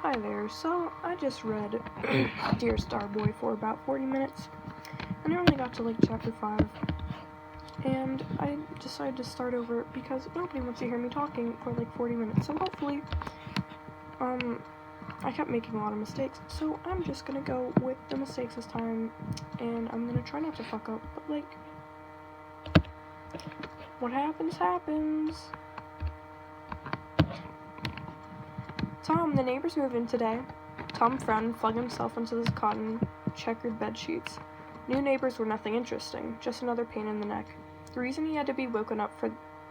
Hi there, so I just read Dear Starboy for about 40 minutes, and I only got to like chapter 5, and I decided to start over because nobody wants to hear me talking for like 40 minutes, so hopefully, I kept making a lot of mistakes, so I'm just gonna go with the mistakes this time, and I'm gonna try not to fuck up, but like, what happens, happens. Tom, the neighbors moved in today. Tom frowned and flung himself into his cotton checkered bed sheets. New neighbors were nothing interesting, just another pain in the neck. The reason he had to be woken up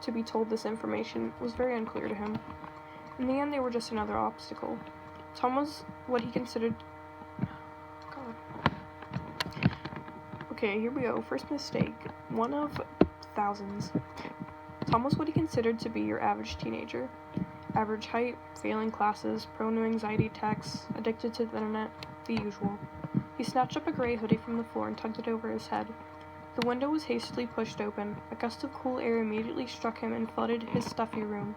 to be told this information was very unclear to him. In the end, they were just another obstacle. Tom was what he considered... God. Okay, here we go. First mistake. One of thousands. Tom was what he considered to be your average teenager. Average height, failing classes, prone to anxiety attacks, addicted to the internet, the usual. He snatched up a gray hoodie from the floor and tucked it over his head. The window was hastily pushed open. A gust of cool air immediately struck him and flooded his stuffy room.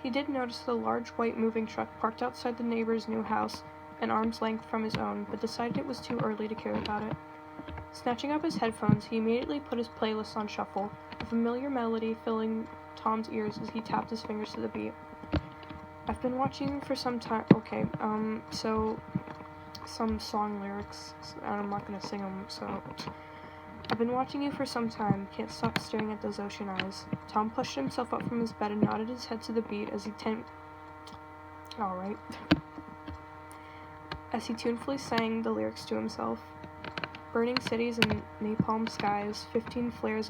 He did notice the large white moving truck parked outside the neighbor's new house, an arm's length from his own, but decided it was too early to care about it. Snatching up his headphones, he immediately put his playlist on shuffle, a familiar melody filling Tom's ears as he tapped his fingers to the beat. I've been watching for some time. Okay, so some song lyrics, and I'm not gonna sing them, so. I've been watching you for some time, can't stop staring at those ocean eyes. Tom pushed himself up from his bed and nodded his head to the beat as he tunefully sang the lyrics to himself. Burning cities and napalm skies, 15 flares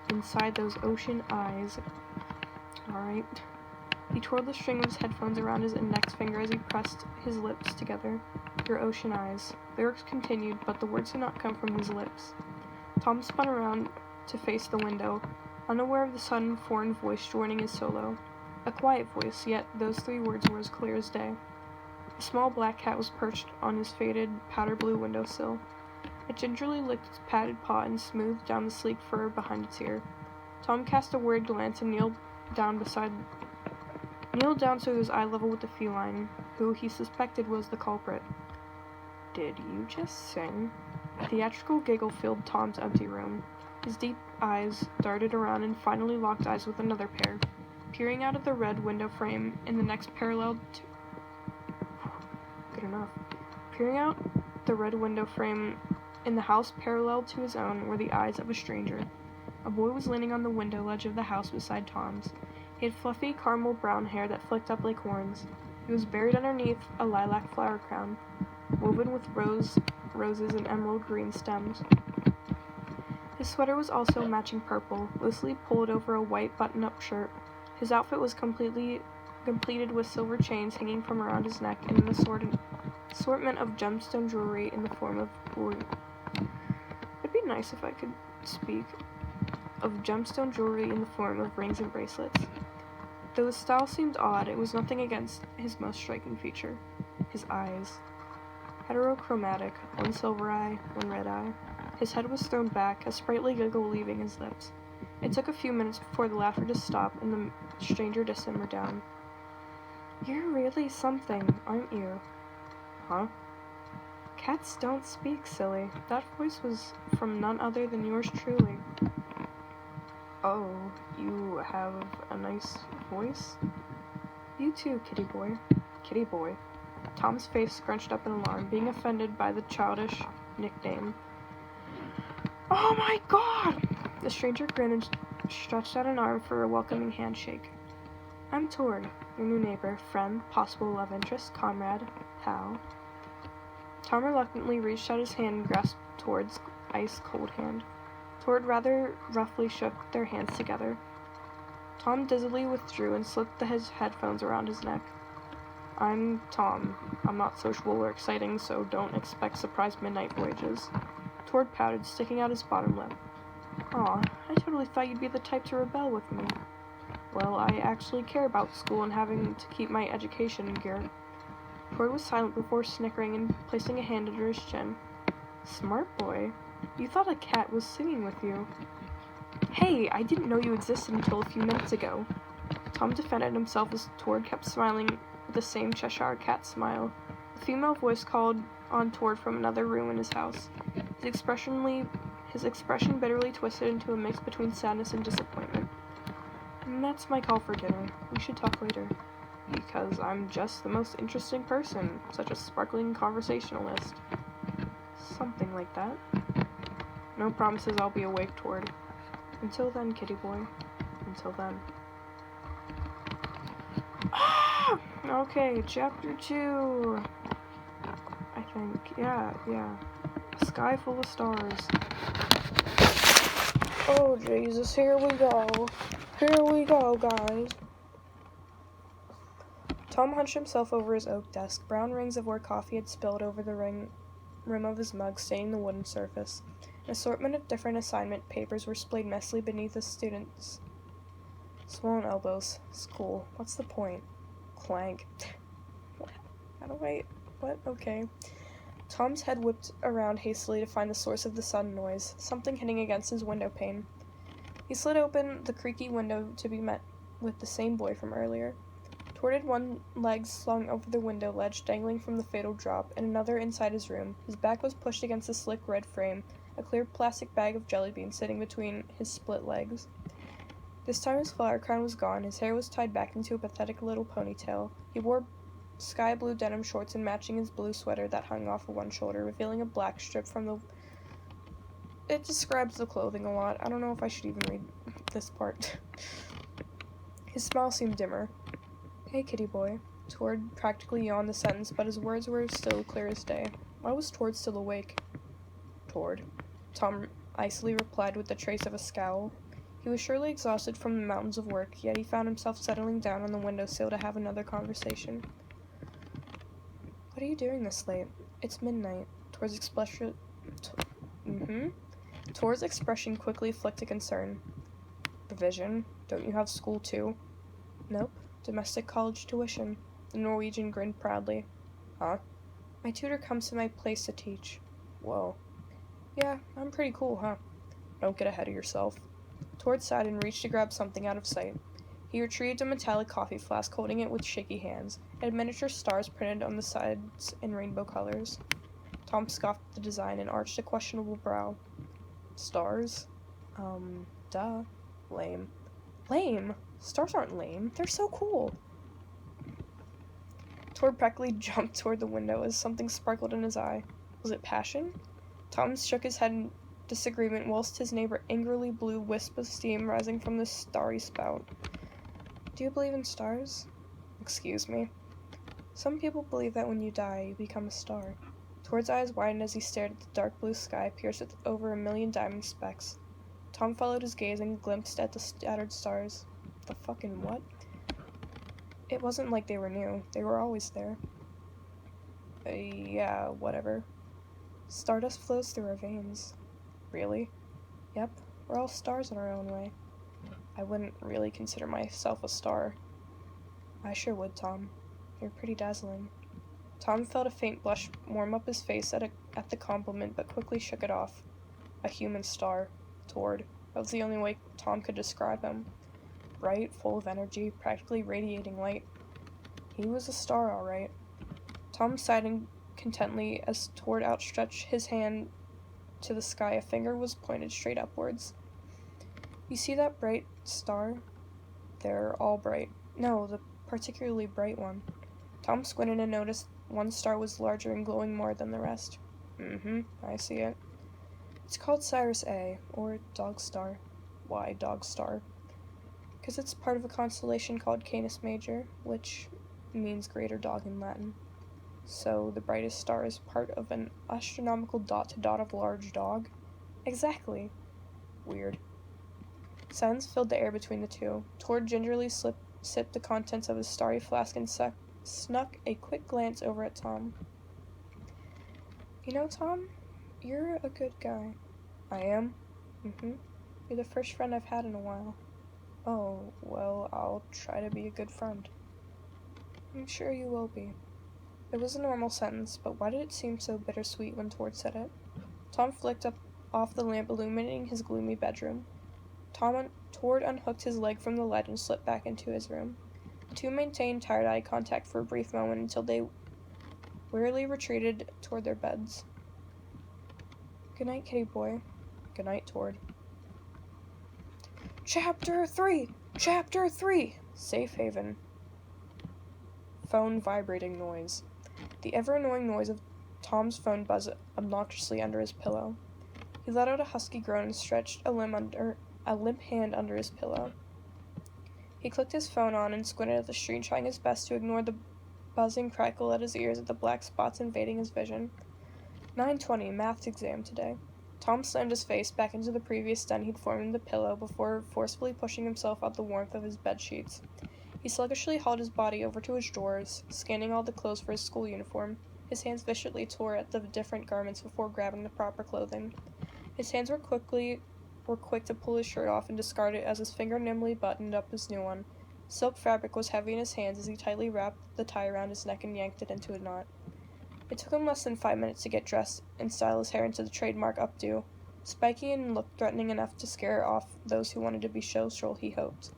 inside those ocean eyes. Alright. He twirled the string of his headphones around his index finger as he pressed his lips together. Your ocean eyes. Lyrics continued, but the words did not come from his lips. Tom spun around to face the window, unaware of the sudden foreign voice joining his solo. A quiet voice, yet those 3 words were as clear as day. A small black cat was perched on his faded, powder-blue windowsill. It gingerly licked its padded paw and smoothed down the sleek fur behind its ear. Tom cast a worried glance and kneeled down so he was eye level with the feline, who he suspected was the culprit. Did you just sing? A theatrical giggle filled Tom's empty room. His deep eyes darted around and finally locked eyes with another pair, peering out of the red window frame in the next parallel to... Good enough. Peering out the red window frame in the house parallel to his own were the eyes of a stranger. A boy was leaning on the window ledge of the house beside Tom's. He had fluffy caramel brown hair that flicked up like horns. He was buried underneath a lilac flower crown, woven with roses and emerald green stems. His sweater was also matching purple, loosely pulled over a white button-up shirt. His outfit was completed with silver chains hanging from around his neck and an assortment of gemstone jewelry in the form of... It'd be nice if I could speak of gemstone jewelry in the form of rings and bracelets. Though his style seemed odd, it was nothing against his most striking feature, his eyes. Heterochromatic, one silver eye, one red eye. His head was thrown back, a sprightly giggle leaving his lips. It took a few minutes before the laughter to stop and the stranger to simmer down. You're really something, aren't you? Huh? Cats don't speak, silly. That voice was from none other than yours truly. Oh, you have a nice voice? You too, kitty boy. Kitty boy. Tom's face scrunched up in alarm, being offended by the childish nickname. Oh my god! The stranger grinned and stretched out an arm for a welcoming handshake. I'm Tord, your new neighbor, friend, possible love interest, comrade, pal. Tom reluctantly reached out his hand and grasped Tord's ice-cold hand. Tord rather roughly shook their hands together. Tom dizzily withdrew and slipped his headphones around his neck. I'm Tom. I'm not sociable or exciting, so don't expect surprise midnight voyages. Tord pouted, sticking out his bottom lip. Aw, I totally thought you'd be the type to rebel with me. Well, I actually care about school and having to keep my education in gear. Tord was silent before snickering and placing a hand under his chin. Smart boy. You thought a cat was singing with you. Hey, I didn't know you existed until a few minutes ago. Tom defended himself as Tord kept smiling with the same Cheshire cat smile. A female voice called on Tord from another room in his house. His expression bitterly twisted into a mix between sadness and disappointment. "And that's my call for dinner. We should talk later." "Because I'm just the most interesting person, such a sparkling conversationalist." "Something like that." "No promises I'll be awake, Tord." "Until then, kitty boy. Until then." Okay, chapter 2. I think. Yeah. A sky full of stars. Oh, Jesus, here we go. Here we go, guys. Tom hunched himself over his oak desk. Brown rings of where coffee had spilled over the rim of his mug, staining the wooden surface. An assortment of different assignment papers were splayed messily beneath the students' swollen elbows. School. What's the point? Clank. What? Okay. Tom's head whipped around hastily to find the source of the sudden noise, something hitting against his window pane. He slid open the creaky window to be met with the same boy from earlier. Tord had one leg slung over the window ledge, dangling from the fatal drop, and another inside his room. His back was pushed against the slick red frame, a clear plastic bag of jelly beans sitting between his split legs. This time his flower crown was gone. His hair was tied back into a pathetic little ponytail. He wore sky blue denim shorts and matching his blue sweater that hung off of one shoulder, revealing a black strip from the... It describes the clothing a lot. I don't know if I should even read this part. His smile seemed dimmer. "Hey, kitty boy." Tord practically yawned the sentence, but his words were still clear as day. Why was Tord still awake? "Tord," Tom icily replied with the trace of a scowl. He was surely exhausted from the mountains of work, yet he found himself settling down on the windowsill to have another conversation. "What are you doing this late?" "It's midnight." Tord's expression quickly flicked a concern. "Revision? Don't you have school too?" "Nope. Domestic college tuition." The Norwegian grinned proudly. "Huh?" "My tutor comes to my place to teach." "Whoa." "Yeah, I'm pretty cool, huh?" "Don't get ahead of yourself." Tord sighed and reached to grab something out of sight. He retrieved a metallic coffee flask, holding it with shaky hands. It had miniature stars printed on the sides in rainbow colors. Tom scoffed at the design and arched a questionable brow. "Stars? Duh. Lame." "Lame? Stars aren't lame. They're so cool." Tord practically jumped toward the window as something sparkled in his eye. Was it passion? Tom shook his head in disagreement, whilst his neighbor angrily blew wisps of steam rising from the starry spout. "Do you believe in stars?" "Excuse me?" "Some people believe that when you die, you become a star." Tord's eyes widened as he stared at the dark blue sky pierced with over 1,000,000 diamond specks. Tom followed his gaze and glimpsed at the scattered stars. The fucking what? It wasn't like they were new. They were always there. Yeah, whatever. "Stardust flows through our veins." "Really?" "Yep. We're all stars in our own way." "I wouldn't really consider myself a star." "I sure would, Tom. You're pretty dazzling." Tom felt a faint blush warm up his face at the compliment, but quickly shook it off. A human star. Tord. That was the only way Tom could describe him. Bright, full of energy, practically radiating light. He was a star, all right. Tom sighed contently as Tord outstretched his hand to the sky. A finger was pointed straight upwards. "You see that bright star?" "They're all bright." "No, the particularly bright one." Tom squinted and noticed one star was larger and glowing more than the rest. I see it." "It's called Sirius A, or Dog Star." "Why Dog Star?" "Because it's part of a constellation called Canis Major, which means greater dog in Latin." "So the brightest star is part of an astronomical dot-to-dot of large dog?" "Exactly." "Weird." Silence filled the air between the two. Tord gingerly sipped the contents of his starry flask and snuck a quick glance over at Tom. "You know, Tom, you're a good guy." "I am?" "You're the first friend I've had in a while." "Oh, well, I'll try to be a good friend." "I'm sure you will be." It was a normal sentence, but why did it seem so bittersweet when Tord said it? Tom flicked off the lamp illuminating his gloomy bedroom. Tord unhooked his leg from the ledge and slipped back into his room. The two maintained tired eye contact for a brief moment until they wearily retreated toward their beds. Good night, kitty boy. Good night, Tord. Chapter 3! Chapter 3! Safe haven. Phone vibrating noise. The ever-annoying noise of Tom's phone buzzed obnoxiously under his pillow. He let out a husky groan and stretched a limp hand under his pillow. He clicked his phone on and squinted at the screen, trying his best to ignore the buzzing crackle at his ears at the black spots invading his vision. 9:20, math exam today. Tom slammed his face back into the previous den he'd formed in the pillow before forcefully pushing himself out the warmth of his bed sheets. He sluggishly hauled his body over to his drawers, scanning all the clothes for his school uniform. His hands viciously tore at the different garments before grabbing the proper clothing. His hands were quick to pull his shirt off and discard it as his finger nimbly buttoned up his new one. Silk fabric was heavy in his hands as he tightly wrapped the tie around his neck and yanked it into a knot. It took him less than 5 minutes to get dressed and style his hair into the trademark updo, spiky and looked threatening enough to scare off those who wanted to be social, he hoped.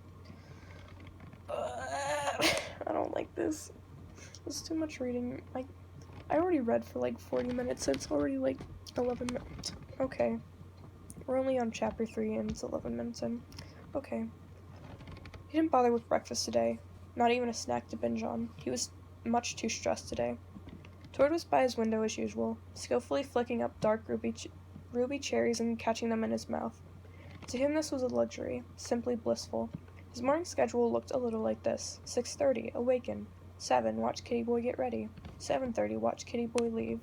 I don't like this. It's too much reading. I already read for like 40 minutes, so it's already like 11 minutes. Okay. We're only on chapter 3 and it's 11 minutes in. Okay. He didn't bother with breakfast today. Not even a snack to binge on. He was much too stressed today. Tord was by his window as usual, skillfully flicking up dark ruby cherries and catching them in his mouth. To him this was a luxury, simply blissful. His morning schedule looked a little like this. 6:30, awaken. 7, watch kitty boy get ready. 7:30, watch kitty boy leave.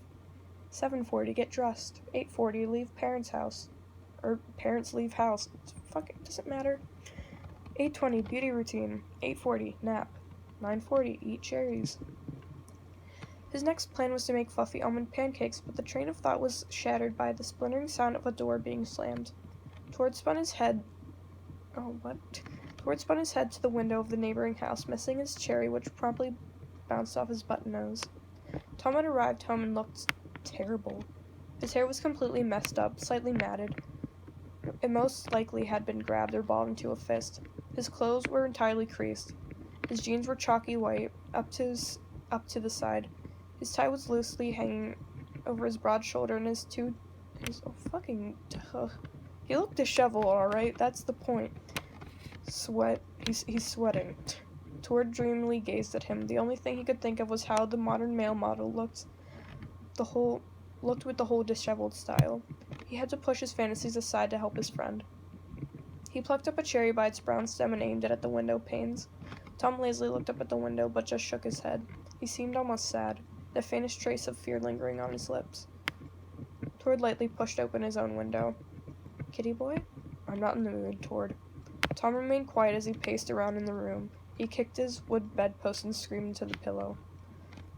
7:40, get dressed. 8:40, leave parents' house. Or parents leave house. Fuck it, doesn't matter. 8:20, beauty routine. 8:40, nap. 9:40, eat cherries. His next plan was to make fluffy almond pancakes, but the train of thought was shattered by the splintering sound of a door being slammed. Tord spun his head to the window of the neighboring house, missing his cherry, which promptly bounced off his button nose. Tom had arrived home and looked terrible. His hair was completely messed up, slightly matted. It most likely had been grabbed or balled into a fist. His clothes were entirely creased. His jeans were chalky white, up to the side. His tie was loosely hanging over his broad shoulder, and he looked disheveled, alright? That's the point. He's sweating. Tord dreamily gazed at him. The only thing he could think of was how the modern male model looked with the whole disheveled style. He had to push his fantasies aside to help his friend. He plucked up a cherry by its brown stem and aimed it at the window panes. Tom lazily looked up at the window, but just shook his head. He seemed almost sad, the faintest trace of fear lingering on his lips. Tord lightly pushed open his own window. Kitty boy? I'm not in the mood, Tord. Tom remained quiet as he paced around in the room. He kicked his wood bedpost and screamed into the pillow.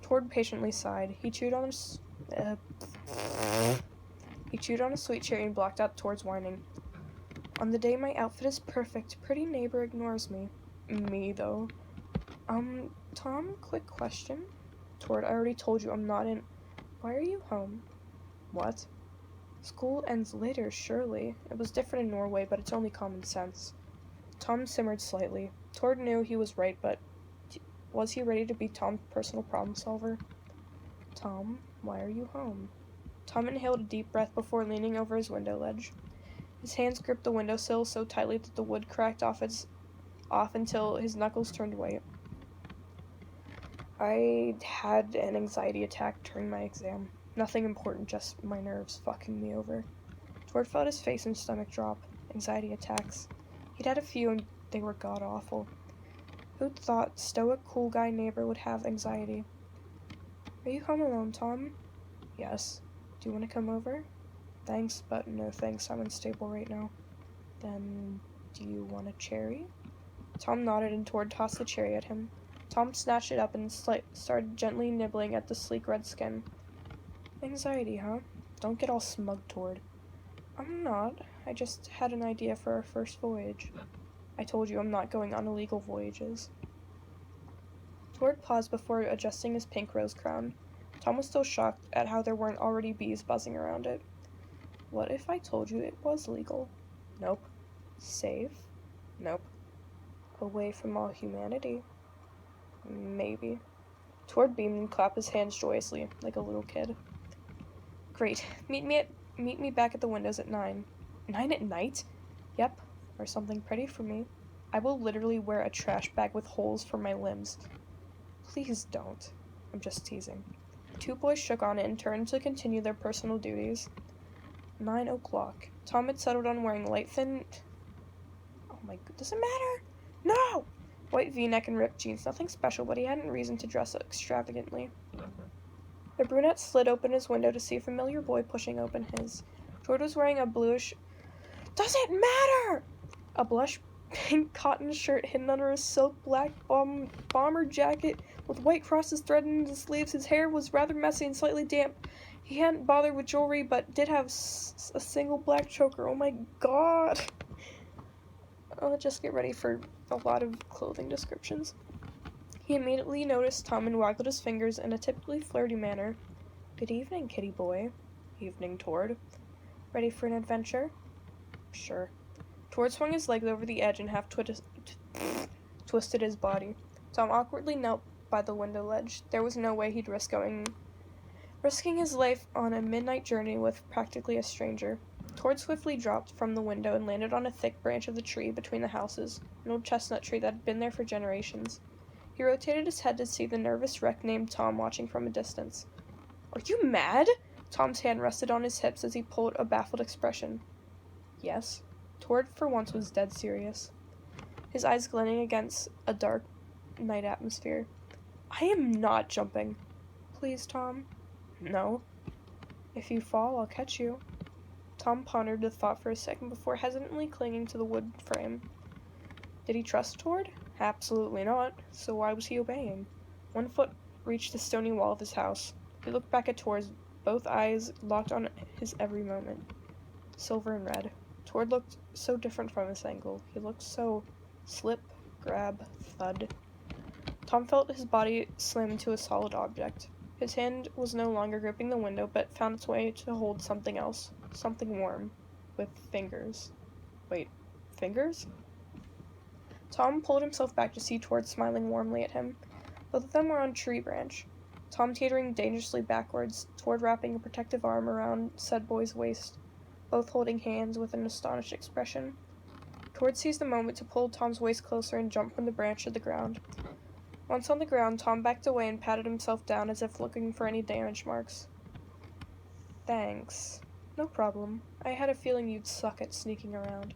Tord patiently sighed. He chewed on a sweet cherry and blocked out Tord's whining. On the day my outfit is perfect, pretty neighbor ignores me. Me, though. Tom, quick question. Tord, I already told you I'm not in. Why are you home? What? School ends later, surely. It was different in Norway, but it's only common sense. Tom simmered slightly. Tord knew he was right, but was he ready to be Tom's personal problem solver? Tom, why are you home? Tom inhaled a deep breath before leaning over his window ledge. His hands gripped the windowsill so tightly that the wood cracked off until his knuckles turned white. I had an anxiety attack during my exam. Nothing important, just my nerves fucking me over. Tord felt his face and stomach drop. Anxiety attacks. He'd had a few and they were god-awful. Who'd thought stoic, cool guy neighbor would have anxiety? Are you home alone, Tom? Yes. Do you want to come over? Thanks, but no thanks, I'm unstable right now. Then, do you want a cherry? Tom nodded and Tord tossed the cherry at him. Tom snatched it up and started gently nibbling at the sleek red skin. Anxiety, huh? Don't get all smug, Tord. I'm not. I just had an idea for our first voyage. I told you I'm not going on illegal voyages. Tord paused before adjusting his pink rose crown. Tom was still shocked at how there weren't already bees buzzing around it. What if I told you it was legal? Nope. Safe? Nope. Away from all humanity? Maybe. Tord beamed and clapped his hands joyously, like a little kid. Great. Meet me back at the windows at 9. 9 at night? Yep. Or something pretty for me. I will literally wear a trash bag with holes for my limbs. Please don't. I'm just teasing. The two boys shook on it and turned to continue their personal duties. 9 o'clock. Tom had settled on wearing light thin... Oh my god, does it matter? No! White v-neck and ripped jeans. Nothing special, but he hadn't reason to dress extravagantly. The brunette slid open his window to see a familiar boy pushing open his. Tord was wearing a bluish... Does it matter? A blush pink cotton shirt hidden under a silk black bomber jacket with white crosses threaded into the sleeves. His hair was rather messy and slightly damp. He hadn't bothered with jewelry, but did have a single black choker. Oh my god. I'll just get ready for a lot of clothing descriptions. He immediately noticed Tom and waggled his fingers in a typically flirty manner. Good evening, kitty boy. Evening, Tord. Ready for an adventure? Sure. Tord swung his legs over the edge and half twisted his body. Tom awkwardly knelt by the window ledge. There was no way he'd risking his life on a midnight journey with practically a stranger. Tord swiftly dropped from the window and landed on a thick branch of the tree between the houses, an old chestnut tree that had been there for generations. He rotated his head to see the nervous wreck named Tom watching from a distance. Are you mad? Tom's hand rested on his hips as he pulled a baffled expression. Yes. Tord, for once, was dead serious, his eyes glinting against a dark night atmosphere. I am not jumping. Please, Tom. No. If you fall, I'll catch you. Tom pondered the thought for a second before hesitantly clinging to the wood frame. Did he trust Tord? Absolutely not. So why was he obeying? One foot reached the stony wall of his house. He looked back at Tord, both eyes locked on his every moment. Silver and red. Tord looked so different from this angle. He looked so... Slip, grab, thud. Tom felt his body slam into a solid object. His hand was no longer gripping the window, but found its way to hold something else. Something warm. With fingers. Wait, fingers? Tom pulled himself back to see Tord smiling warmly at him. Both of them were on a tree branch. Tom teetering dangerously backwards, Tord wrapping a protective arm around said boy's waist, both holding hands with an astonished expression. Tord seized the moment to pull Tom's waist closer and jump from the branch to the ground. Once on the ground, Tom backed away and patted himself down as if looking for any damage marks. Thanks. No problem. I had a feeling you'd suck at sneaking around.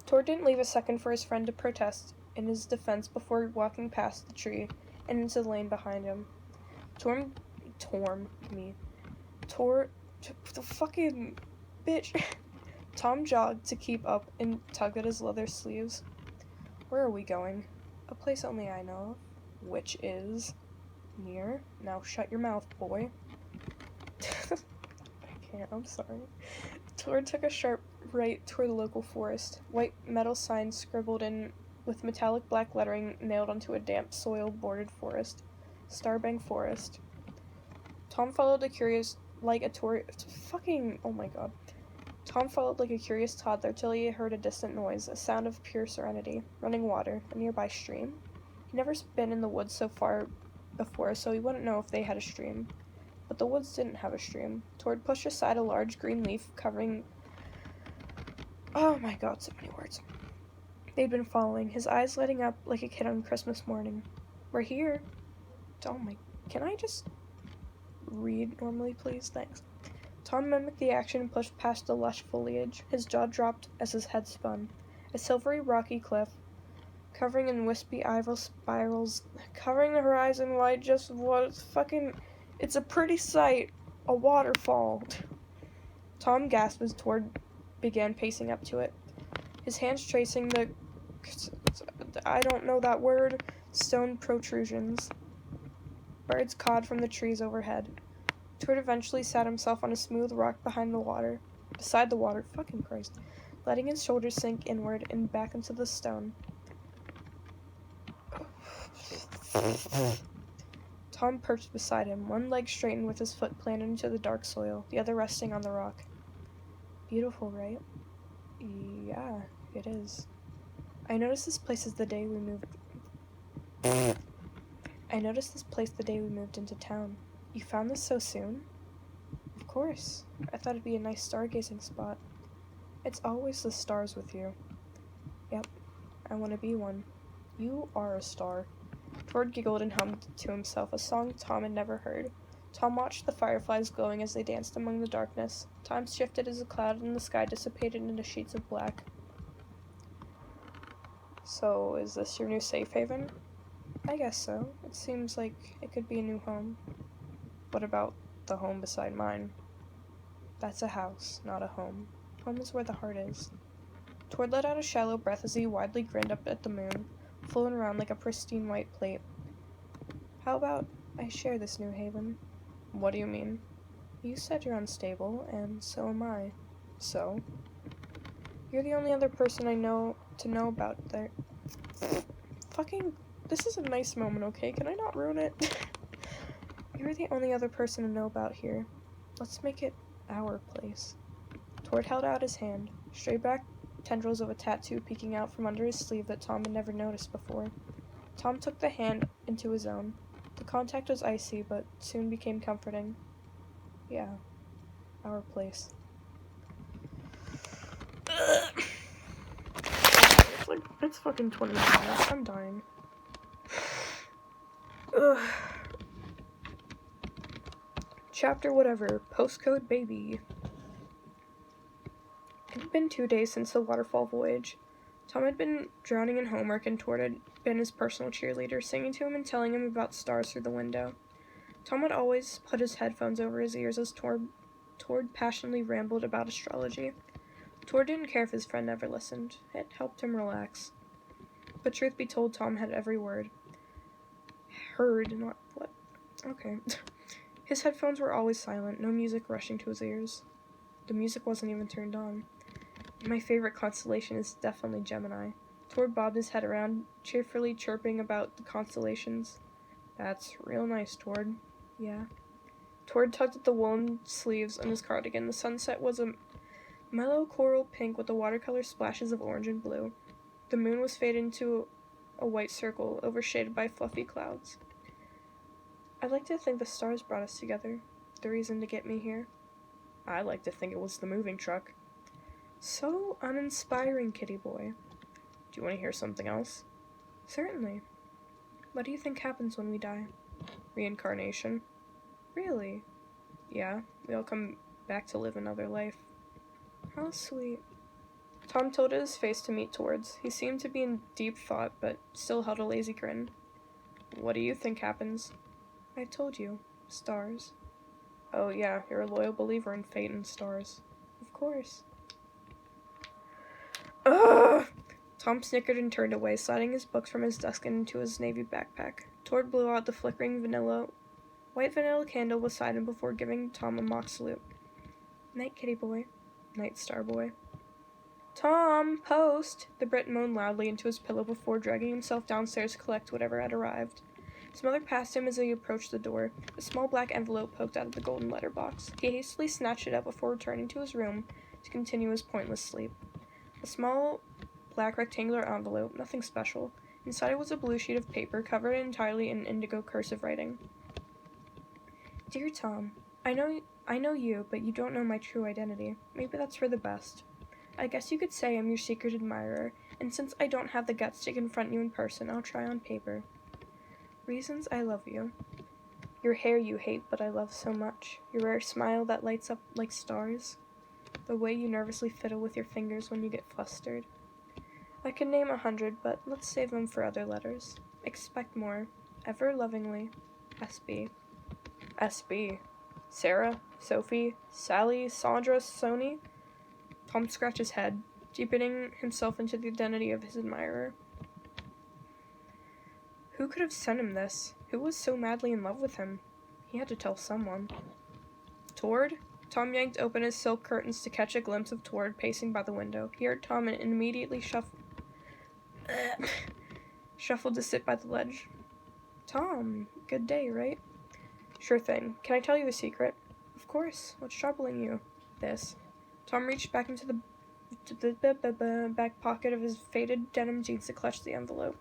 Tord didn't leave a second for his friend to protest in his defense before walking past the tree and into the lane behind him. The fucking bitch. Tom jogged to keep up and tugged at his leather sleeves. Where are we going? A place only I know of, which is near. Now shut your mouth, boy. I can't, I'm sorry. Tord took a sharp right toward the local forest. White metal signs scribbled in with metallic black lettering nailed onto a damp soil bordered forest. Starbank Forest. Tom followed a curious, oh my god. Tom followed like a curious toddler till he heard a distant noise, a sound of pure serenity, running water, a nearby stream. He'd never been in the woods so far before, so he wouldn't know if they had a stream. But the woods didn't have a stream. Tord pushed aside a large green leaf covering... Oh my god, so many words. They'd been following, his eyes lighting up like a kid on Christmas morning. We're here. Oh my... Can I just read normally, please? Thanks. Tom mimicked the action and pushed past the lush foliage. His jaw dropped as his head spun. A silvery rocky cliff, covering in wispy ivy spirals, covering the horizon light just was fucking... It's a pretty sight. A waterfall. Tom gasped as Tord began pacing up to it. His hands tracing the... I don't know that word. Stone protrusions. Birds cawed from the trees overhead. Tord eventually sat himself on a smooth rock beside the water, fucking Christ, letting his shoulders sink inward and back into the stone. Tom perched beside him, one leg straightened with his foot planted into the dark soil, the other resting on the rock. Beautiful, right? Yeah, it is. I noticed this place is the day we moved. I noticed this place the day we moved into town. You found this so soon? Of course. I thought it'd be a nice stargazing spot. It's always the stars with you. Yep, I want to be one. You are a star. Tord giggled and hummed to himself a song Tom had never heard. Tom watched the fireflies glowing as they danced among the darkness. Time shifted as a cloud in the sky dissipated into sheets of black. So, is this your new safe haven? I guess so. It seems like it could be a new home. What about the home beside mine? That's a house, not a home. Home is where the heart is. Tord let out a shallow breath as he widely grinned up at the moon, flowing around like a pristine white plate. How about I share this new haven? What do you mean? You said you're unstable, and so am I. So? You're the only other person I know about there. Fucking, this is a nice moment, okay? Can I not ruin it? You're the only other person to know about here. Let's make it our place. Tord held out his hand, straight back tendrils of a tattoo peeking out from under his sleeve that Tom had never noticed before. Tom took the hand into his own. The contact was icy, but soon became comforting. Yeah, our place. It's fucking 20 minutes. I'm dying. Ugh. Chapter whatever. Postcode baby. It had been 2 days since the waterfall voyage. Tom had been drowning in homework, and Tord had been his personal cheerleader, singing to him and telling him about stars through the window. Tom would always put his headphones over his ears as Tord passionately rambled about astrology. Tord didn't care if his friend never listened. It helped him relax. But truth be told, Tom had every word. Heard, not what. Okay. His headphones were always silent, no music rushing to his ears. The music wasn't even turned on. My favorite constellation is definitely Gemini. Tord bobbed his head around, cheerfully chirping about the constellations. That's real nice, Tord. Yeah. Tord tugged at the woolen sleeves on his cardigan. The sunset was a mellow coral pink with the watercolor splashes of orange and blue. The moon was faded into a white circle, overshaded by fluffy clouds. I'd like to think the stars brought us together. The reason to get me here. I like to think it was the moving truck. So uninspiring, kitty boy. Do you want to hear something else? Certainly. What do you think happens when we die? Reincarnation. Really? Yeah, we all come back to live another life. How sweet. Tom tilted his face to meet Tord's. He seemed to be in deep thought, but still held a lazy grin. What do you think happens? I told you. Stars. Oh yeah, you're a loyal believer in fate and stars. Of course. Ugh! Tom snickered and turned away, sliding his books from his desk and into his navy backpack. Tord blew out the flickering white vanilla candle beside him before giving Tom a mock salute. Night, kitty boy. Night, starboy. Tom, post! The Brit moaned loudly into his pillow before dragging himself downstairs to collect whatever had arrived. His mother passed him as he approached the door. A small black envelope poked out of the golden letterbox. He hastily snatched it up before returning to his room to continue his pointless sleep. A small black rectangular envelope, nothing special. Inside it was a blue sheet of paper covered entirely in indigo cursive writing. Dear Tom, I know you, but you don't know my true identity. Maybe that's for the best. I guess you could say I'm your secret admirer, and since I don't have the guts to confront you in person, I'll try on paper. Reasons I love you. Your hair you hate, but I love so much. Your rare smile that lights up like stars. The way you nervously fiddle with your fingers when you get flustered. I could name 100, but let's save them for other letters. Expect more. Ever lovingly, SB. SB. Sarah, Sophie, Sally, Sandra, Sony. Tom scratched his head, deepening himself into the identity of his admirer. Who could have sent him this? Who was so madly in love with him? He had to tell someone. Tord? Tom yanked open his silk curtains to catch a glimpse of Tord pacing by the window. He heard Tom and immediately shuffled to sit by the ledge. Tom, good day, right? Sure thing. Can I tell you a secret? Of course. What's troubling you? This. Tom reached back into the back pocket of his faded denim jeans to clutch the envelope.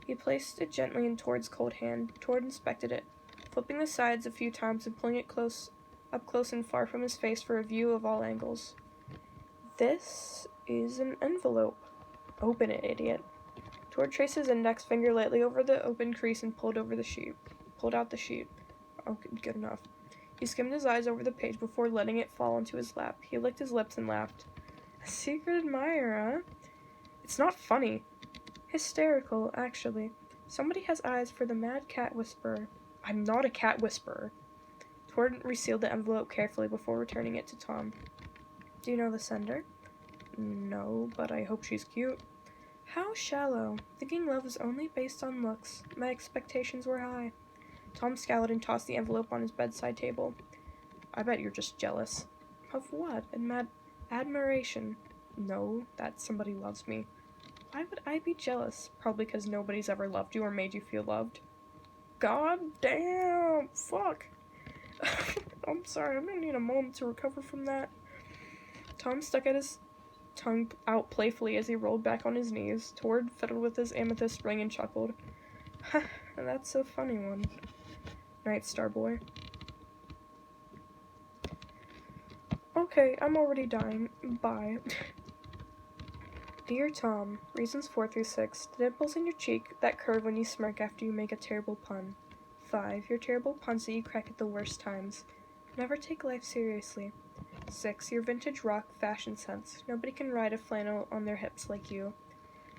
He placed it gently in Tord's cold hand. Tord inspected it, flipping the sides a few times and pulling it up close and far from his face for a view of all angles. This is an envelope. Open it, idiot. Tord traced his index finger lightly over the open crease and pulled out the sheet. Oh, good enough. He skimmed his eyes over the page before letting it fall into his lap. He licked his lips and laughed. A secret admirer, huh? It's not funny. Hysterical, actually. Somebody has eyes for the mad cat whisperer. I'm not a cat whisperer. Tord resealed the envelope carefully before returning it to Tom. Do you know the sender? No, but I hope she's cute. How shallow. Thinking love is only based on looks. My expectations were high. Tom scowled and tossed the envelope on his bedside table. I bet you're just jealous. Of what? Admiration. No, that somebody loves me. Why would I be jealous? Probably because nobody's ever loved you or made you feel loved. God damn! Fuck! I'm sorry, I'm gonna need a moment to recover from that. Tom stuck at his tongue out playfully as he rolled back on his knees. Tord fiddled with his amethyst ring and chuckled. Ha, that's a funny one. Night, Starboy. Okay, I'm already dying. Bye. Dear Tom, reasons 4 through 6. The dimples in your cheek that curve when you smirk after you make a terrible pun. 5. Your terrible puns that you crack at the worst times. Never take life seriously. 6. Your vintage rock fashion sense. Nobody can ride a flannel on their hips like you.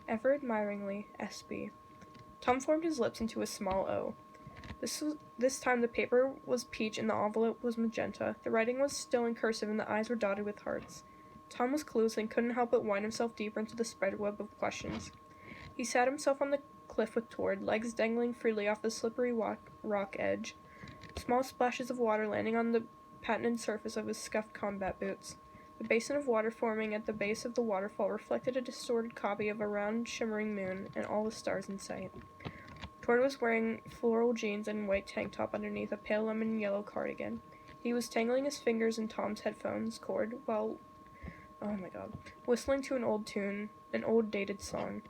Ever admiringly, SB. Tom formed his lips into a small O. This time the paper was peach and the envelope was magenta. The writing was still in cursive and the eyes were dotted with hearts. Tom was clueless and couldn't help but wind himself deeper into the spiderweb of questions. He sat himself on the cliff with Tord, legs dangling freely off the slippery rock edge, small splashes of water landing on the patented surface of his scuffed combat boots. The basin of water forming at the base of the waterfall reflected a distorted copy of a round, shimmering moon and all the stars in sight. Tord was wearing floral jeans and white tank top underneath a pale lemon yellow cardigan. He was tangling his fingers in Tom's headphones cord while, whistling to an old tune, an old dated song.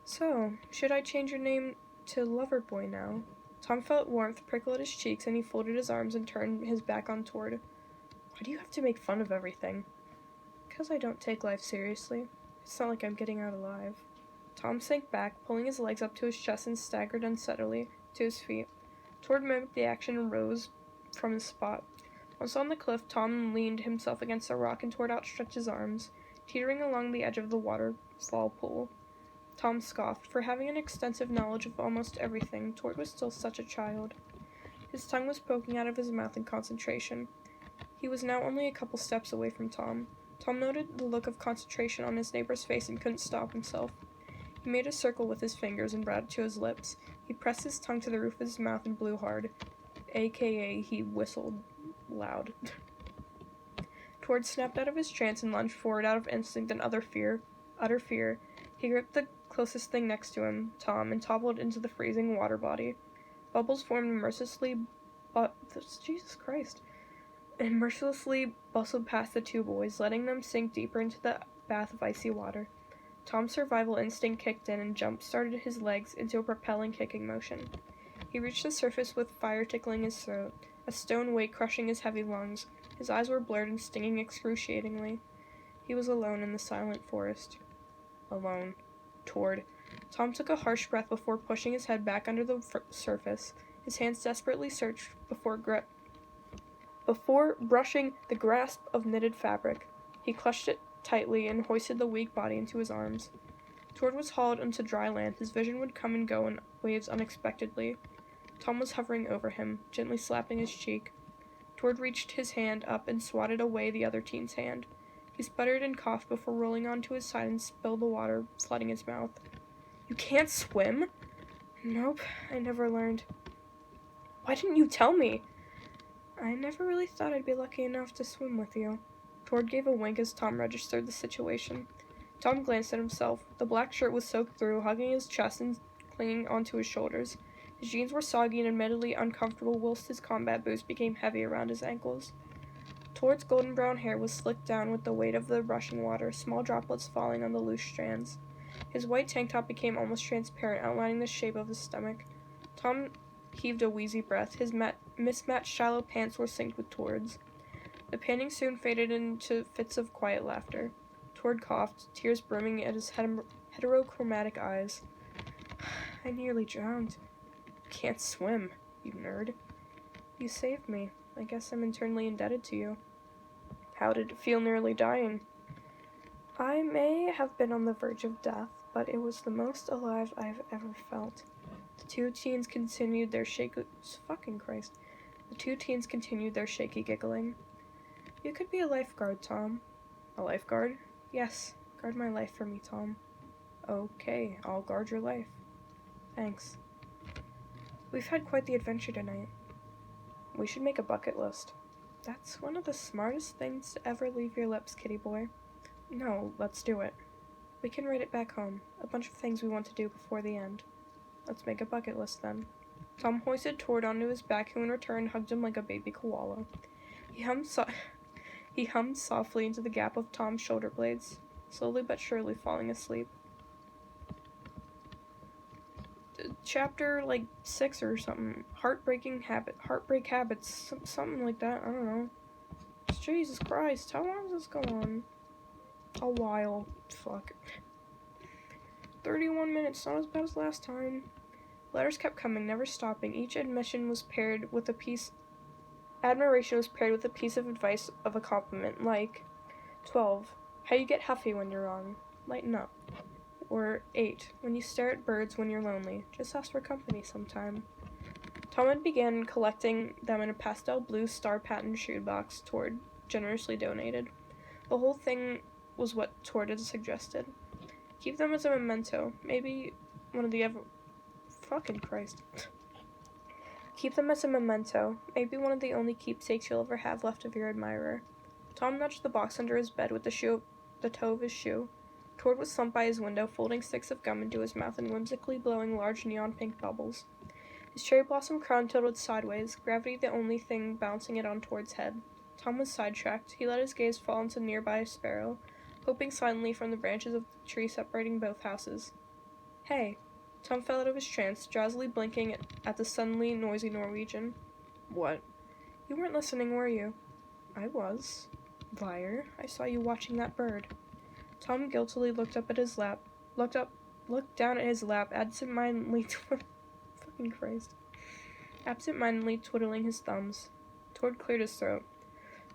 So, should I change your name to Loverboy now? Tom felt warmth prickle at his cheeks and he folded his arms and turned his back on Tord. Why do you have to make fun of everything? Because I don't take life seriously. It's not like I'm getting out alive. Tom sank back, pulling his legs up to his chest and staggered unsteadily to his feet. Tord mimicked the action and rose from his spot. Once on the cliff, Tom leaned himself against a rock and Tord outstretched his arms, teetering along the edge of the waterfall pool. Tom scoffed. For having an extensive knowledge of almost everything, Tord was still such a child. His tongue was poking out of his mouth in concentration. He was now only a couple steps away from Tom. Tom noted the look of concentration on his neighbor's face and couldn't stop himself. He made a circle with his fingers and brought it to his lips. He pressed his tongue to the roof of his mouth and blew hard, aka he whistled loud. Tord snapped out of his trance and lunged forward out of instinct and utter fear. He gripped the closest thing next to him, Tom, and toppled into the freezing water body. Bubbles formed and mercilessly bustled past the two boys, letting them sink deeper into the bath of icy water. Tom's survival instinct kicked in and jump-started his legs into a propelling kicking motion. He reached the surface with fire tickling his throat, a stone weight crushing his heavy lungs. His eyes were blurred and stinging excruciatingly. He was alone in the silent forest. Alone. Tord. Tom took a harsh breath before pushing his head back under the surface. His hands desperately searched before brushing the grasp of knitted fabric. He clutched it tightly and hoisted the weak body into his arms. Tord was hauled onto dry land. His vision would come and go in waves unexpectedly. Tom was hovering over him, gently slapping his cheek. Tord reached his hand up and swatted away the other teen's hand. He sputtered and coughed before rolling onto his side and spilled the water, flooding his mouth. You can't swim? Nope, I never learned. Why didn't you tell me? I never really thought I'd be lucky enough to swim with you. Tord gave a wink as Tom registered the situation. Tom glanced at himself. The black shirt was soaked through, hugging his chest and clinging onto his shoulders. His jeans were soggy and admittedly uncomfortable, whilst his combat boots became heavy around his ankles. Tord's golden brown hair was slicked down with the weight of the rushing water, small droplets falling on the loose strands. His white tank top became almost transparent, outlining the shape of his stomach. Tom heaved a wheezy breath. His mismatched shallow pants were synced with Tord's. The panting soon faded into fits of quiet laughter. Tord coughed, tears brimming at his heterochromatic eyes. I nearly drowned. Can't swim, you nerd. You saved me. I guess I'm eternally indebted to you. How did it feel nearly dying? I may have been on the verge of death, but it was the most alive I've ever felt. The two teens continued their shaky giggling. You could be a lifeguard, Tom. A lifeguard? Yes, guard my life for me, Tom. Okay, I'll guard your life. Thanks. We've had quite the adventure tonight. We should make a bucket list. That's one of the smartest things to ever leave your lips, kitty boy. No, let's do it. We can write it back home. A bunch of things we want to do before the end. Let's make a bucket list then. Tom hoisted Tord onto his back, who in return hugged him like a baby koala. He hummed softly into the gap of Tom's shoulder blades, slowly but surely falling asleep. Chapter, 6 or something. Heartbreak habits, something like that, I don't know. Jesus Christ, how long does this go on? A while. Fuck. 31 minutes, not as bad as last time. Letters kept coming, never stopping. Each admiration was paired with a piece of advice of a compliment, like 12. How you get huffy when you're wrong. Lighten up. Or 8. When you stare at birds when you're lonely. Just ask for company sometime. Tom had began collecting them in a pastel blue star-patterned shoebox Tord generously donated. The whole thing was what Tord had suggested. Keep them as a memento. Maybe one of the Keep them as a memento. Maybe one of the only keepsakes you'll ever have left of your admirer. Tom nudged the box under his bed with the toe of his shoe. Tord was slumped by his window, folding sticks of gum into his mouth and whimsically blowing large neon pink bubbles. His cherry blossom crown tilted sideways, gravity the only thing bouncing it on Tord's head. Tom was sidetracked. He let his gaze fall into nearby a sparrow, hoping silently from the branches of the tree separating both houses. Hey! Tom fell out of his trance, drowsily blinking at the suddenly noisy Norwegian. What? You weren't listening, were you? I was. Liar. I saw you watching that bird. Tom guiltily looked down at his lap, absent-mindedly twiddling his thumbs. Tord cleared his throat.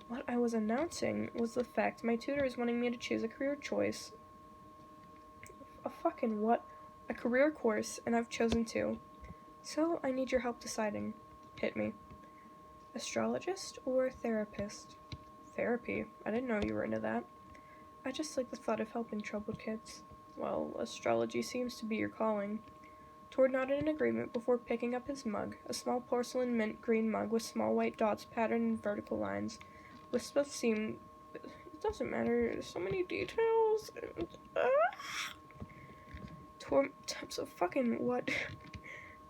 What I was announcing was the fact my tutor is wanting me to choose a career choice. A fucking what? A career course, and I've chosen 2. So I need your help deciding. Hit me. Astrologist or therapist? Therapy? I didn't know you were into that. I just like the thought of helping troubled kids. Well, astrology seems to be your calling. Tord nodded in agreement before picking up his mug, a small porcelain mint green mug with small white dots patterned in vertical lines. Wisp of seam. It doesn't matter. So many details. So fucking what?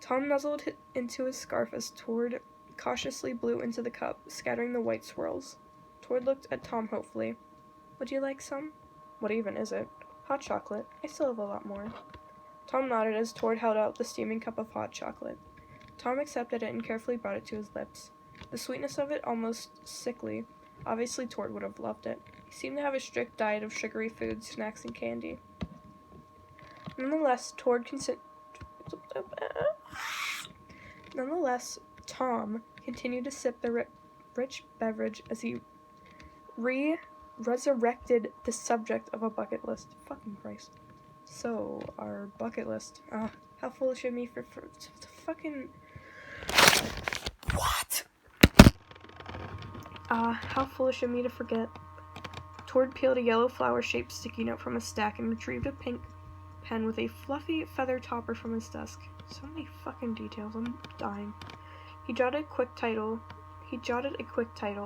Tom nuzzled into his scarf as Tord cautiously blew into the cup, scattering the white swirls. Tord looked at Tom hopefully. Would you like some? What even is it? Hot chocolate. I still have a lot more. Tom nodded as Tord held out the steaming cup of hot chocolate. Tom accepted it and carefully brought it to his lips. The sweetness of it almost sickly. Obviously Tord would have loved it. He seemed to have a strict diet of sugary foods, snacks, and candy. Nonetheless, Tom continued to sip the rich beverage as he resurrected the subject of a bucket list. Fucking Christ. So, our bucket list. How foolish of me for fucking... What? How foolish of me to forget. Tord peeled a yellow flower-shaped sticky note from a stack and retrieved a pink pen with a fluffy feather topper from his desk. So many fucking details, I'm dying. He jotted a quick title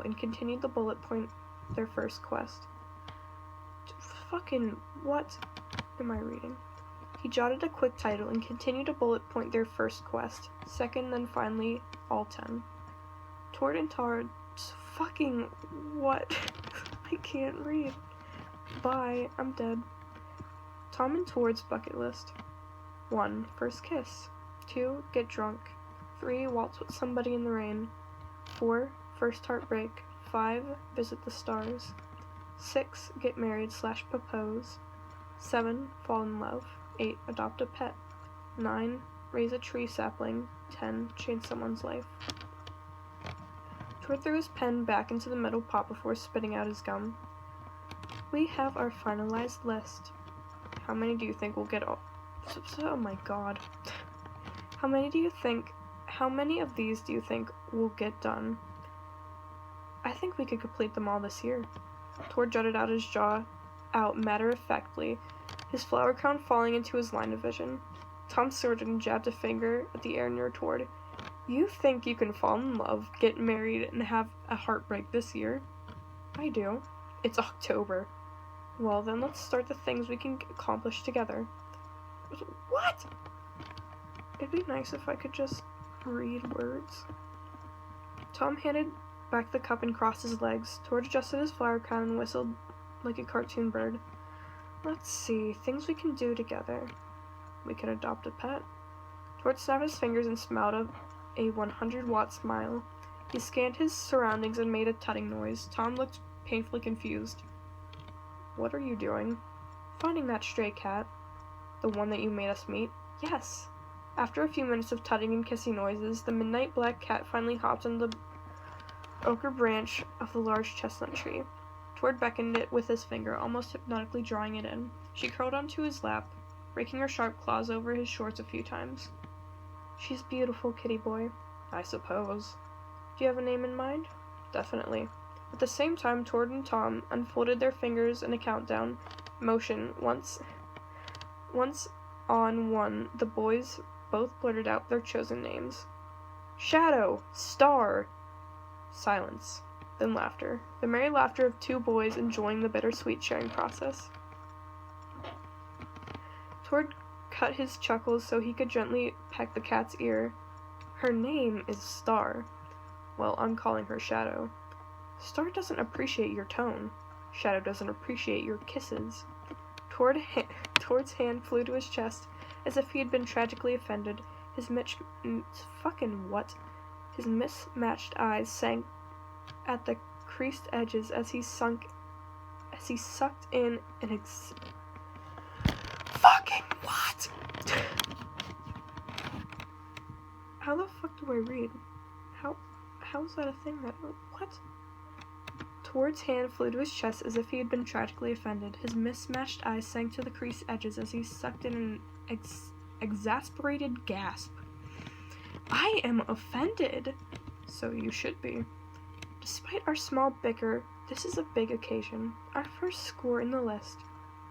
and continued the bullet point their first quest. Fucking what am I reading? He jotted a quick title and continued to bullet point their first quest, second, then finally all 10. Tord and Tard's fucking what? I can't read. Bye, I'm dead. Tom and Tord's bucket list. 1. First kiss. 2. Get drunk. 3. Waltz with somebody in the rain. 4. First heartbreak. 5. Visit the stars. 6. Get married/propose. 7. Fall in love. 8. Adopt a pet. 9. Raise a tree sapling. 10. Change someone's life. Tord threw his pen back into the metal pot before spitting out his gum. We have our finalized list. How many do you think will get oh my god. How many of these do you think will get done? I think we could complete them all this year. Tord jutted out his jaw out matter-of-factly, his flower crown falling into his line of vision. Tom snorted and jabbed a finger at the air near Tord. You think you can fall in love, get married, and have a heartbreak this year? I do. It's October. Well, then let's start the things we can accomplish together. What? It'd be nice if I could just read words. Tom handed back the cup and crossed his legs. Tord adjusted his flower crown and whistled like a cartoon bird. Let's see, things we can do together. We can adopt a pet. Tord snapped his fingers and smiled a 100-watt smile. He scanned his surroundings and made a tutting noise. Tom looked painfully confused. What are you doing? Finding that stray cat. The one that you made us meet? Yes. After a few minutes of tutting and kissing noises, the midnight black cat finally hopped on the ochre branch of the large chestnut tree. Tord beckoned it with his finger, almost hypnotically drawing it in. She curled onto his lap, raking her sharp claws over his shorts a few times. She's beautiful, kitty boy. I suppose. Do you have a name in mind? Definitely. At the same time, Tord and Tom unfolded their fingers in a countdown motion. Once on one, the boys both blurted out their chosen names. Shadow! Star! Silence. Then laughter. The merry laughter of two boys enjoying the bittersweet sharing process. Tord cut his chuckles so he could gently peck the cat's ear. Her name is Star. Well, I'm calling her Shadow. Star doesn't appreciate your tone. Shadow doesn't appreciate your kisses. Tord's hand flew to his chest as if he had been tragically offended. His mismatched eyes sank at the creased edges as he sucked in an fucking what? How the fuck do I read? How's that a thing that what? Tord's hand flew to his chest as if he had been tragically offended. His mismatched eyes sank to the creased edges as he sucked in an exasperated gasp. I am offended. So you should be. Despite our small bicker, this is a big occasion. Our first score in the list.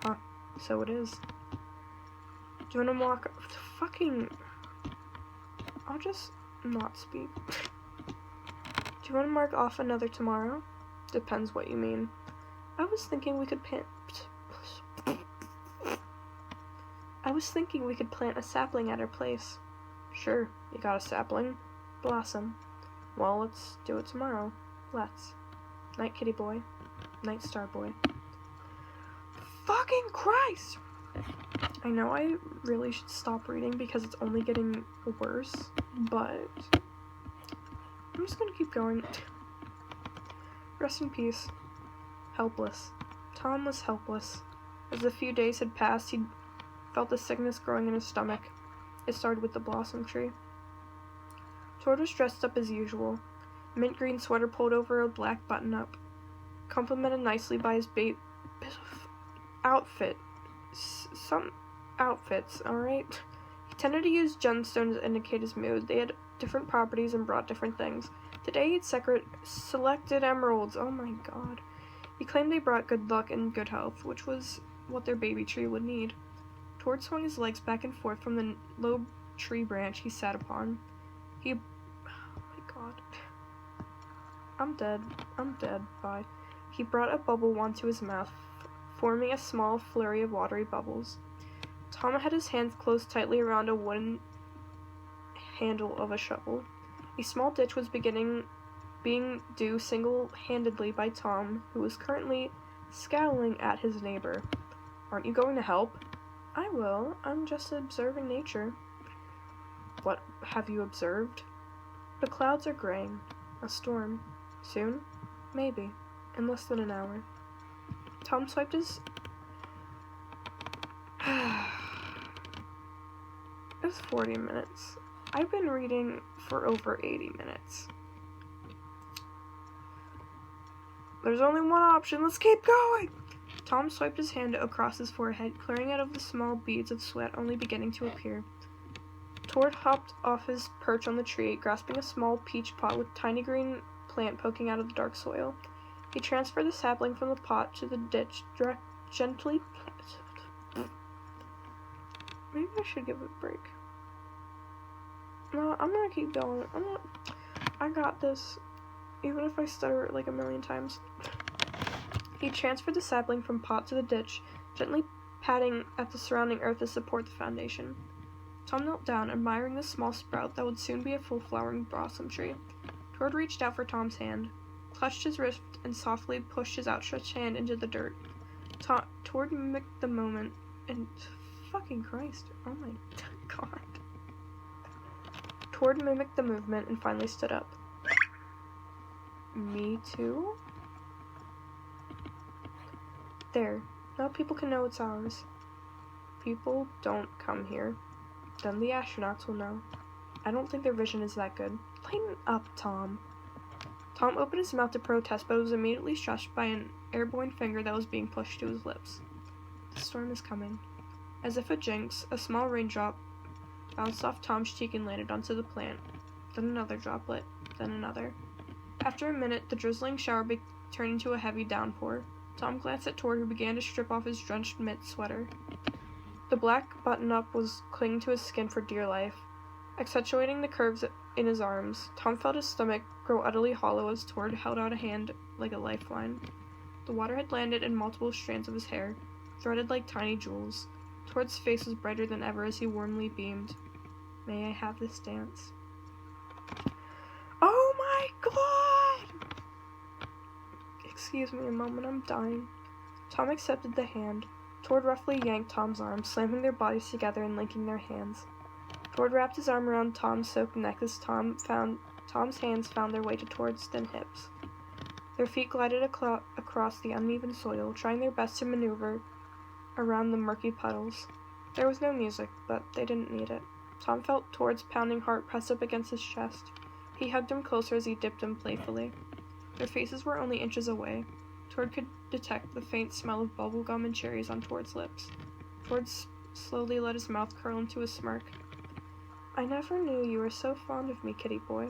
Huh, so it is. Do you want to walk fucking... I'll just not speak. Do you want to mark off another tomorrow? Depends what you mean. I was thinking we could plant a sapling at our place. Sure, you got a sapling? Blossom. Well, let's do it tomorrow. Let's. Night, kitty boy. Night, starboy. Fucking Christ! I know I really should stop reading because it's only getting worse, but I'm just gonna keep going. Rest in peace. Helpless. Tom was helpless. As the few days had passed, he felt a sickness growing in his stomach. It started with the blossom tree. Tord was dressed up as usual. Mint green sweater pulled over a black button-up. Complemented nicely by his outfit. Some outfits, alright? He tended to use gemstones to indicate his mood. They had different properties and brought different things. Today he'd selected emeralds. Oh my god. He claimed they brought good luck and good health, which was what their baby tree would need. Tord swung his legs back and forth from the low tree branch he sat upon. Oh my god. I'm dead. Bye. He brought a bubble wand to his mouth, forming a small flurry of watery bubbles. Tom had his hands closed tightly around a wooden handle of a shovel. A small ditch was being dug single-handedly by Tom, who was currently scowling at his neighbor. Aren't you going to help? I will. I'm just observing nature. What have you observed? The clouds are graying. A storm. Soon? Maybe. In less than an hour. Tom swiped his... It's 40 minutes. I've been reading for over 80 minutes. There's only one option. Let's keep going! Tom swiped his hand across his forehead, clearing out of the small beads of sweat only beginning to appear. Tord hopped off his perch on the tree, grasping a small peach pot with tiny green plant poking out of the dark soil. He transferred the sapling from the pot to the ditch, gently... Maybe I should give it a break. No, I'm gonna keep going. I got this. Even if I stutter like a million times. He transferred the sapling from pot to the ditch, gently patting at the surrounding earth to support the foundation. Tom knelt down, admiring the small sprout that would soon be a full-flowering blossom tree. Tord reached out for Tom's hand, clutched his wrist, and softly pushed his outstretched hand into the dirt. Tord mimicked the moment, and... Fucking Christ. Oh my god. Tord mimicked the movement and finally stood up. Me too? There. Now people can know it's ours. People don't come here. Then the astronauts will know. I don't think their vision is that good. Lighten up, Tom. Tom opened his mouth to protest, but was immediately shushed by an airborne finger that was being pushed to his lips. The storm is coming. As if a jinx, a small raindrop bounced off Tom's cheek and landed onto the plant. Then another droplet. Then another. After a minute, the drizzling shower turned into a heavy downpour. Tom glanced at Tord, who began to strip off his drenched mitt sweater. The black button-up was clinging to his skin for dear life, accentuating the curves in his arms. Tom felt his stomach grow utterly hollow as Tord held out a hand like a lifeline. The water had landed in multiple strands of his hair, threaded like tiny jewels. Tord's face was brighter than ever as he warmly beamed. May I have this dance? Oh my god! Excuse me a moment, I'm dying. Tom accepted the hand. Tord roughly yanked Tom's arm, slamming their bodies together and linking their hands. Tord wrapped his arm around Tom's soaked neck as Tom's hands found their way to Tord's thin hips. Their feet glided across the uneven soil, trying their best to maneuver around the murky puddles. There was no music, but they didn't need it. Tom felt Tord's pounding heart press up against his chest. He hugged him closer as he dipped him playfully. Their faces were only inches away. Tord could detect the faint smell of bubblegum and cherries on Tord's lips. Tord slowly let his mouth curl into a smirk. I never knew you were so fond of me, kitty boy.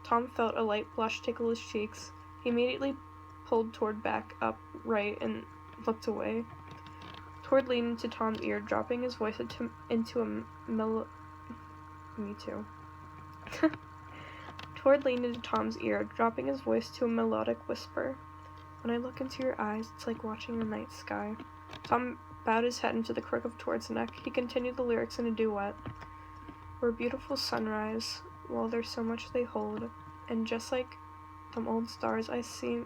Tom felt a light blush tickle his cheeks. He immediately pulled Tord back upright and looked away. Tord leaned into Tom's ear, dropping his voice into a Me too. Tord leaned into Tom's ear, dropping his voice to a melodic whisper. When I look into your eyes, it's like watching the night sky. Tom bowed his head into the crook of Tord's neck. He continued the lyrics in a duet. We're a beautiful sunrise, while there's so much they hold, and just like them old stars, I see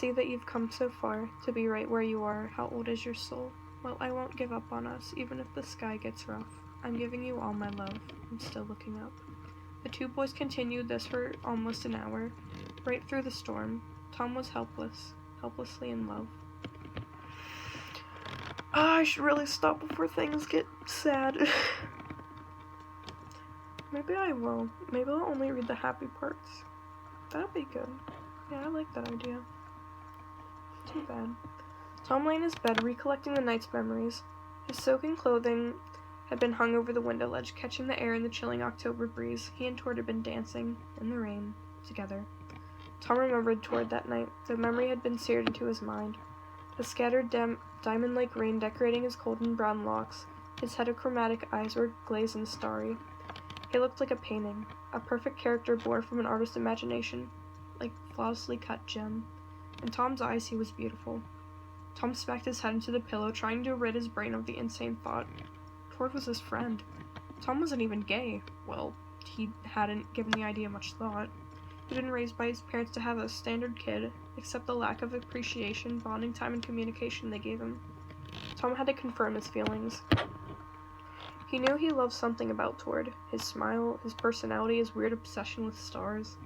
that you've come so far, to be right where you are. How old is your soul? Well, I won't give up on us, even if the sky gets rough. I'm giving you all my love. I'm still looking up. The two boys continued this for almost an hour, right through the storm. Tom was helplessly in love. I should really stop before things get sad. Maybe I will. Maybe I'll only read the happy parts. That'd be good. Yeah, I like that idea. Too bad. Tom lay in his bed, recollecting the night's memories. His soaking clothing had been hung over the window ledge, catching the air in the chilling October breeze. He and Tord had been dancing, in the rain, together. Tom remembered Tord that night. The memory had been seared into his mind. The scattered diamond-like rain decorating his golden brown locks. His heterochromatic eyes were glazed and starry. He looked like a painting, a perfect character born from an artist's imagination, like flawlessly cut gem. In Tom's eyes, he was beautiful. Tom smacked his head into the pillow, trying to rid his brain of the insane thought. Tord was his friend. Tom wasn't even gay. Well, he hadn't given the idea much thought. He'd been raised by his parents to have a standard kid, except the lack of appreciation, bonding time, and communication they gave him. Tom had to confirm his feelings. He knew he loved something about Tord. His smile, his personality, his weird obsession with stars,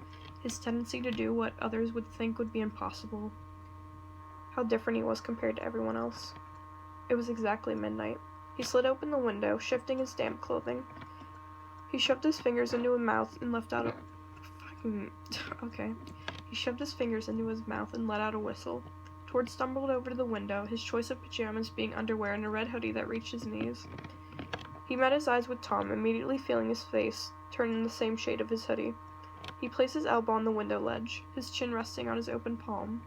his tendency to do what others would think would be impossible. How different he was compared to everyone else. It was exactly midnight. He slid open the window, shifting his damp clothing. He shoved his fingers into his mouth and let out a... Okay. He shoved his fingers into his mouth and let out a whistle. Tord stumbled over to the window, his choice of pajamas being underwear and a red hoodie that reached his knees. He met his eyes with Tom, immediately feeling his face turn in the same shade of his hoodie. He placed his elbow on the window ledge, his chin resting on his open palm.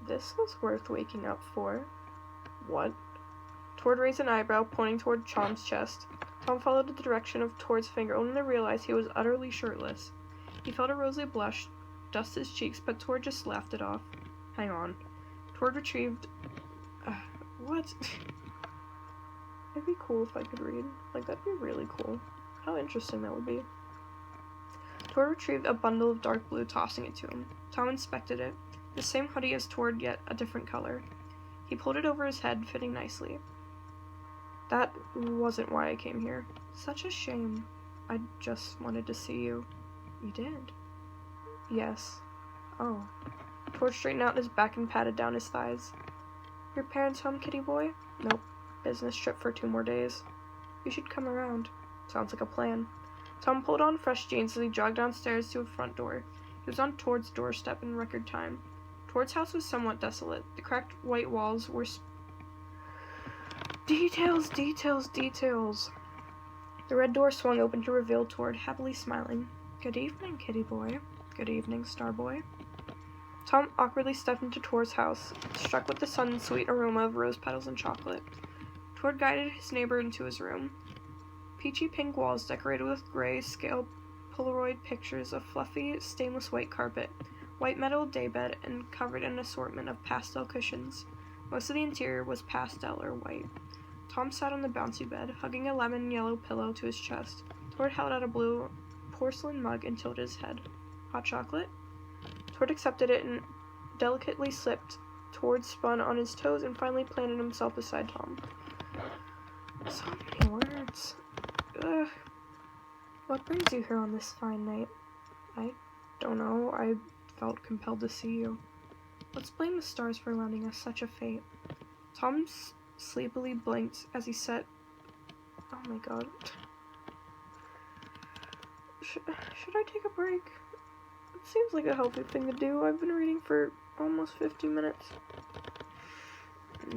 This was worth waking up for. What? Tord raised an eyebrow, pointing toward Tom's chest. Tom followed the direction of Tord's finger, only to realize he was utterly shirtless. He felt a rosy blush dust his cheeks, but Tord just laughed it off. Hang on. Tord retrieved... what? It'd be cool if I could read. Like, that'd be really cool. How interesting that would be. Tord retrieved a bundle of dark blue, tossing it to him. Tom inspected it. The same hoodie as Tord, yet a different color. He pulled it over his head, fitting nicely. That wasn't why I came here. Such a shame. I just wanted to see you. You did? Yes. Oh. Tord straightened out his back and patted down his thighs. Your parents home, kitty boy? Nope. Business trip for 2 more days. You should come around. Sounds like a plan. Tom pulled on fresh jeans as he jogged downstairs to a front door. He was on Tord's doorstep in record time. Tord's house was somewhat desolate. The cracked white walls were Details. The red door swung open to reveal Tord, happily smiling. Good evening, kitty boy. Good evening, starboy. Tom awkwardly stepped into Tord's house, struck with the sudden sweet aroma of rose petals and chocolate. Tord guided his neighbor into his room. Peachy pink walls decorated with gray scale Polaroid pictures of fluffy stainless white carpet, white metal daybed, and covered in an assortment of pastel cushions. Most of the interior was pastel or white. Tom sat on the bouncy bed, hugging a lemon yellow pillow to his chest. Tord held out a blue porcelain mug and tilted his head. Hot chocolate? Tord accepted it and delicately slipped. Tord spun on his toes and finally planted himself beside Tom. So many words. Ugh. What brings you here on this fine night? I don't know. I felt compelled to see you. Let's blame the stars for landing us such a fate. Tom sleepily blinked as he said, oh my god. Should I take a break? It seems like a healthy thing to do. I've been reading for almost 50 minutes.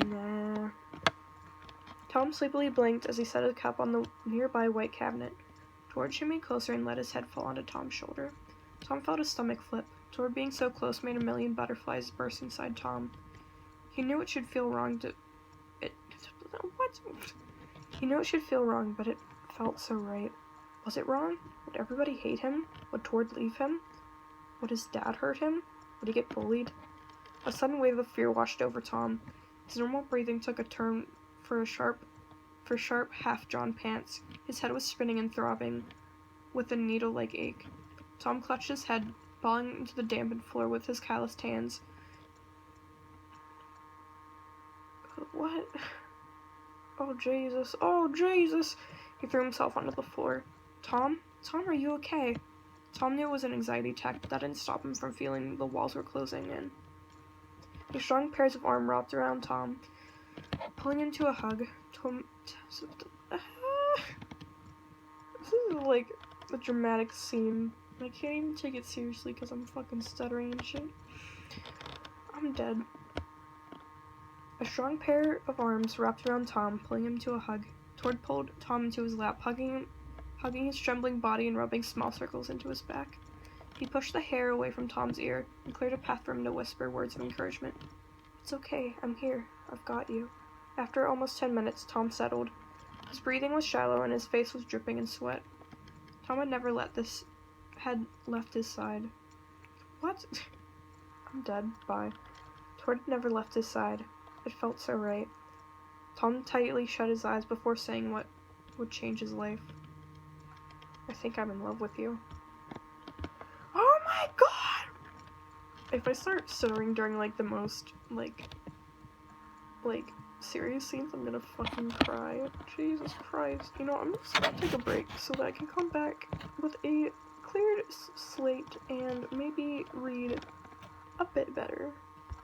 Nah. Tom sleepily blinked as he set a cup on the nearby white cabinet. Tord shimmied closer and let his head fall onto Tom's shoulder. Tom felt his stomach flip. Tord being so close made a million butterflies burst inside Tom. He knew it should feel wrong He knew it should feel wrong, but it felt so right. Was it wrong? Would everybody hate him? Would Tord leave him? Would his dad hurt him? Would he get bullied? A sudden wave of fear washed over Tom. His normal breathing took a turn for sharp, half-drawn pants. His head was spinning and throbbing with a needle-like ache. Tom clutched his head, falling into the dampened floor with his calloused hands. What? Oh, Jesus. Oh, Jesus! He threw himself onto the floor. Tom? Tom, are you okay? Tom knew it was an anxiety attack, but that didn't stop him from feeling the walls were closing in. The strong pairs of arms wrapped around Tom, pulling him to a hug. This is like a dramatic scene. I can't even take it seriously because I'm fucking stuttering and shit. I'm dead. A strong pair of arms wrapped around Tom, pulling him to a hug. Tord pulled Tom into his lap, hugging his trembling body and rubbing small circles into his back. He pushed the hair away from Tom's ear and cleared a path for him to whisper words of encouragement. It's okay, I'm here. I've got you. After almost 10 minutes, Tom settled. His breathing was shallow and his face was dripping in sweat. Tom had left his side. What? I'm dead. Bye. Tord had never left his side. It felt so right. Tom tightly shut his eyes before saying what would change his life. I think I'm in love with you. Oh my god! If I start stuttering during, like, the most, like, serious scenes, I'm gonna fucking cry. Jesus Christ. You know, I'm just gonna take a break so that I can come back with a cleared slate and maybe read